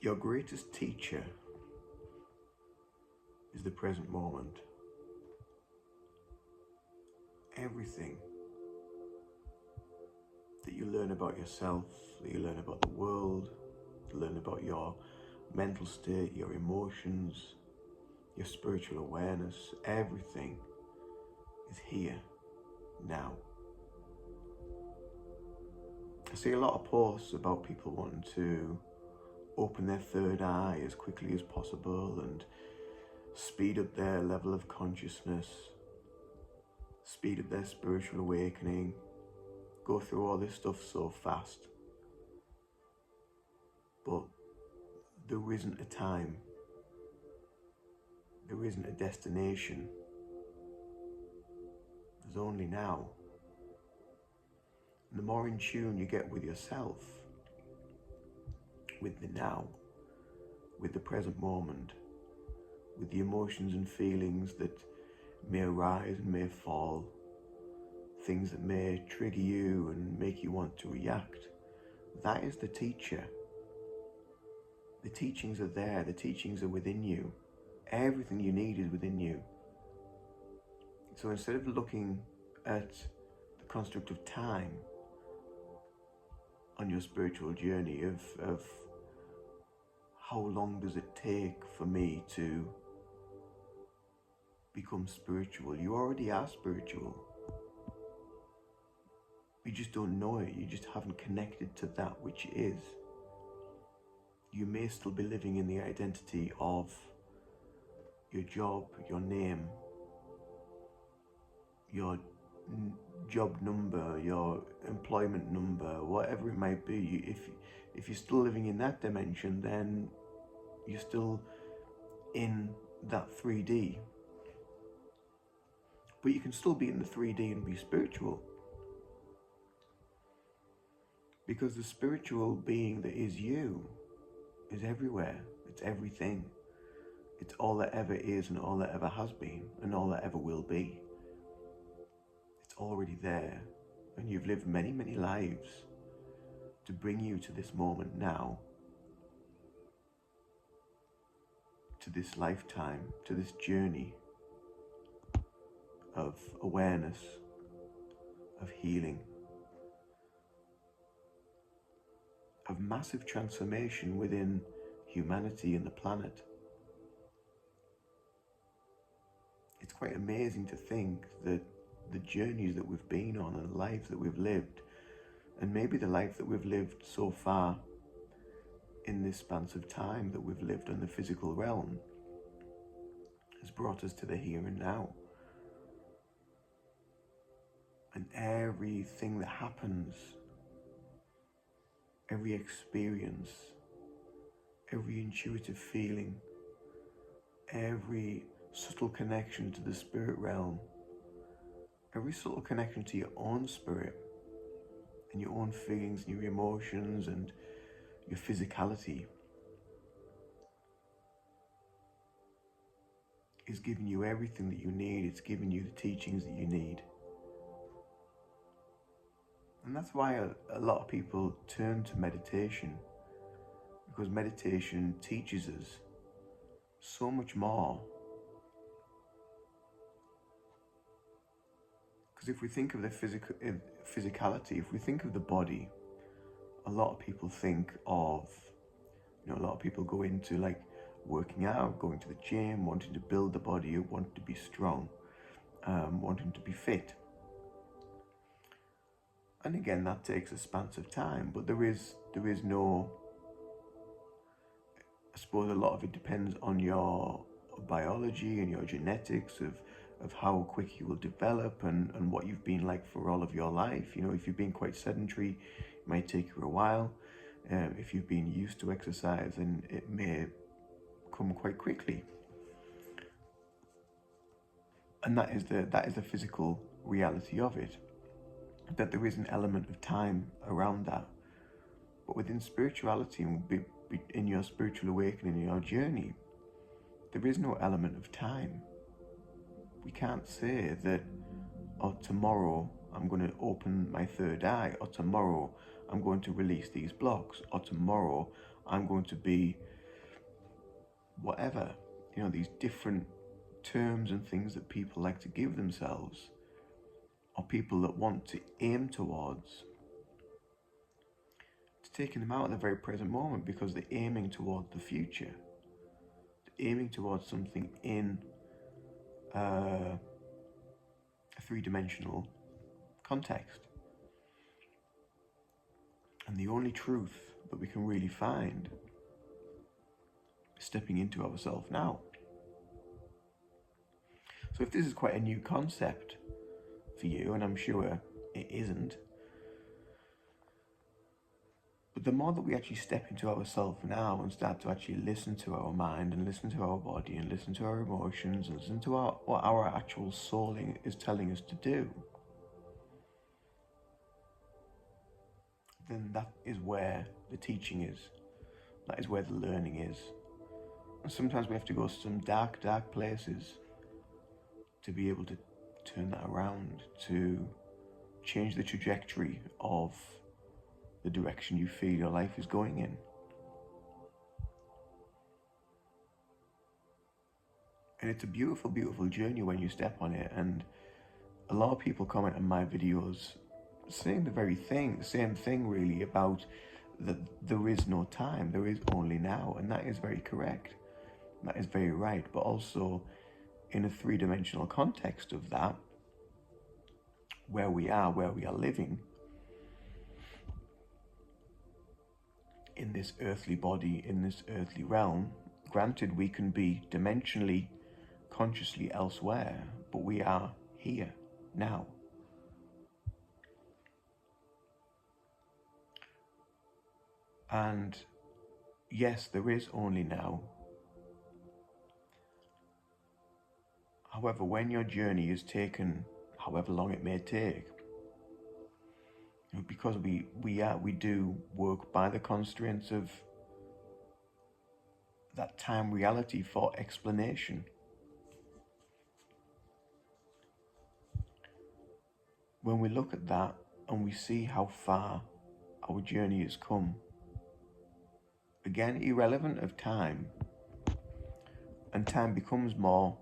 Your greatest teacher is the present moment. Everything that you learn about yourself, that you learn about the world, you learn about your mental state, your emotions, your spiritual awareness, everything is here, now. I see a lot of posts about people wanting to open their third eye as quickly as possible and speed up their level of consciousness, speed up their spiritual awakening, go through all this stuff so fast. But there isn't a time, there isn't a destination, there's only now. And the more in tune you get with yourself, with the now, with the present moment, with the emotions and feelings that may arise and may fall, things that may trigger you and make you want to react, that is the teacher. The teachings are there, the teachings are within you. Everything you need is within you. So instead of looking at the construct of time on your spiritual journey of how long does it take for me to become spiritual, you already are spiritual. You just don't know it, you just haven't connected to that which is. You may still be living in the identity of your job, your name, your job number, your employment number, whatever it might be. If you're still living in that dimension, then you're still in that 3D. But you can still be in the 3D and be spiritual. Because the spiritual being that is you is everywhere. It's everything. It's all that ever is and all that ever has been and all that ever will be. It's already there. And you've lived many, many lives to bring you to this moment now, to this lifetime, to this journey of awareness, of healing, of massive transformation within humanity and the planet. It's quite amazing to think that the journeys that we've been on and the lives that we've lived, and maybe the life that we've lived so far in this span of time that we've lived in the physical realm, has brought us to the here and now. And everything that happens, every experience, every intuitive feeling, every subtle connection to the spirit realm, every subtle connection to your own spirit and your own feelings and your emotions and your physicality is giving you everything that you need. It's giving you the teachings that you need. And that's why a lot of people turn to meditation, because meditation teaches us so much more. Because if we think of the physicality, if we think of the body, a lot of people think of, a lot of people go into like working out, going to the gym, wanting to build the body, wanting to be strong, wanting to be fit. And again, that takes a span of time, but there is no, I suppose a lot of it depends on your biology and your genetics of how quick you will develop and what you've been like for all of your life. If you've been quite sedentary, it might take you a while. If you've been used to exercise, then it may come quite quickly. And that is the physical reality of it, that there is an element of time around that. But within spirituality and in your spiritual awakening, in your journey, there is no element of time. We can't say that, tomorrow I'm going to open my third eye, or tomorrow I'm going to release these blocks, or tomorrow I'm going to be whatever. These different terms and things that people like to give themselves, or people that want to aim towards. It's taking them out of the very present moment because they're aiming toward the future. They're aiming towards something in a three-dimensional context. And the only truth that we can really find is stepping into ourselves now. So if this is quite a new concept for you, and I'm sure it isn't, but the more that we actually step into ourselves now and start to actually listen to our mind and listen to our body and listen to our emotions and listen to what our actual soul is telling us to do, then that is where the teaching is. That is where the learning is. And sometimes we have to go to some dark, dark places to be able to turn that around, to change the trajectory of the direction you feel your life is going in. And it's a beautiful, beautiful journey when you step on it. And a lot of people comment on my videos saying the same thing really, about that there is no time, there is only now. And that is very correct. That is very right. But also in a three-dimensional context of that, where we are living, in this earthly body, in this earthly realm, granted we can be dimensionally, consciously elsewhere, but we are here, now. And yes, there is only now. However, when your journey is taken, however long it may take, because we do work by the constraints of that time reality for explanation. When we look at that and we see how far our journey has come, again, irrelevant of time, and time becomes more,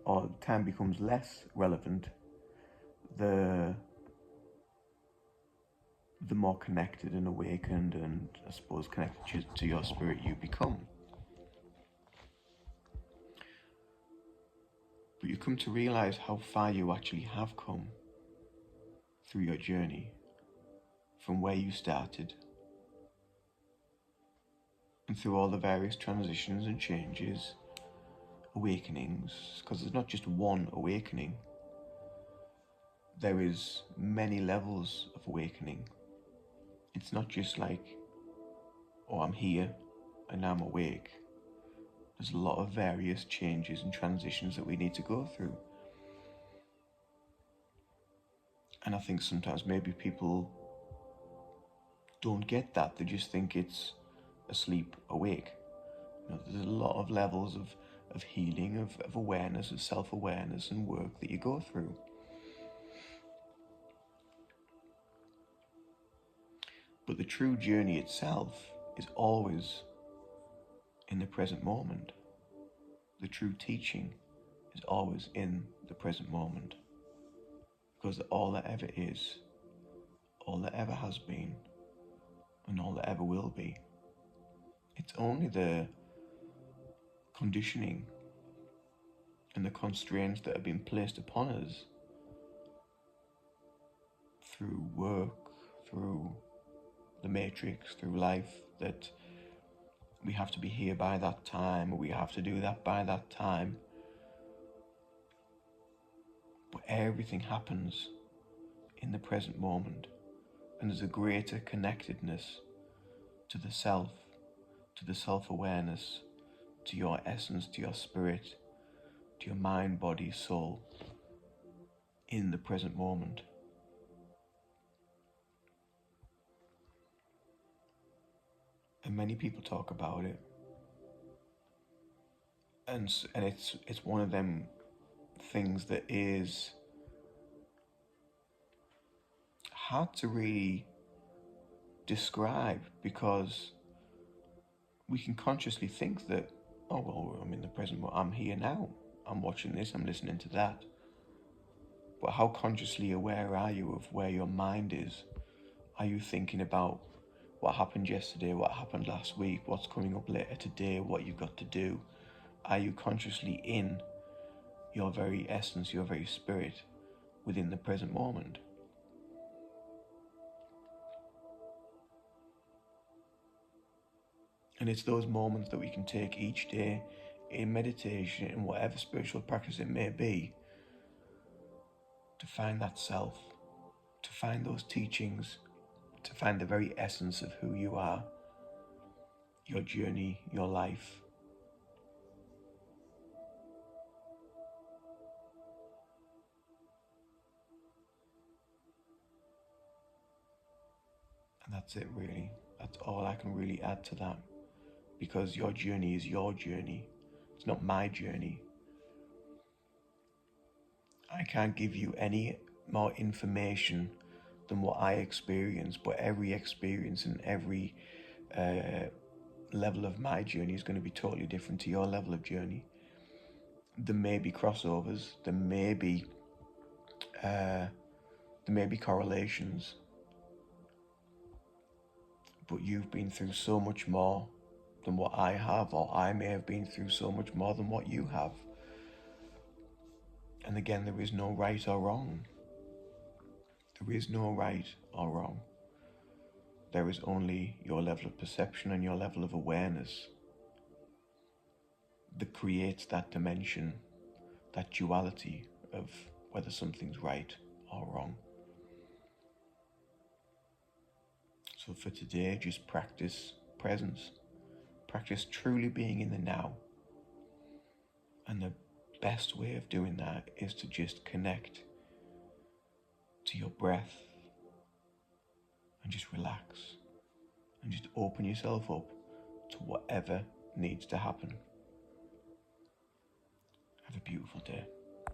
or time becomes less relevant, the more connected and awakened and, I suppose, connected to your spirit you become. But you come to realize how far you actually have come through your journey, from where you started, and through all the various transitions and changes, awakenings, because there's not just one awakening, there is many levels of awakening. It's not just like, oh, I'm here and now I'm awake. There's a lot of various changes and transitions that we need to go through. And I think sometimes maybe people don't get that. They just think it's asleep, awake. There's a lot of levels of healing, of awareness, of self-awareness and work that you go through. But the true journey itself is always in the present moment. The true teaching is always in the present moment. Because all that ever is, all that ever has been, and all that ever will be, it's only the conditioning and the constraints that have been placed upon us through work, through the matrix, through life, that we have to be here by that time, or we have to do that by that time. But everything happens in the present moment, and there's a greater connectedness to the self, to the self-awareness, to your essence, to your spirit, to your mind, body, soul, in the present moment. And many people talk about it, and it's one of them things that is hard to really describe, because we can consciously think that, oh, well, I'm in the present moment, I'm here now, I'm watching this, I'm listening to that. But how consciously aware are you of where your mind is? Are you thinking about what happened yesterday, what happened last week, what's coming up later today, what you've got to do? Are you consciously in your very essence, your very spirit, within the present moment? And it's those moments that we can take each day in meditation, in whatever spiritual practice it may be, to find that self, to find those teachings, to find the very essence of who you are, your journey, your life. And that's it, really. That's all I can really add to that. Because your journey is your journey. It's not my journey. I can't give you any more information than what I experience, but every experience and every level of my journey is going to be totally different to your level of journey. There may be crossovers, there may be correlations, but you've been through so much more than what I have, or I may have been through so much more than what you have. And again, there is no right or wrong. There is no right or wrong. There is only your level of perception and your level of awareness that creates that dimension, that duality of whether something's right or wrong. So for today, just practice presence. Practice truly being in the now. And the best way of doing that is to just connect to your breath and just relax and just open yourself up to whatever needs to happen. Have a beautiful day.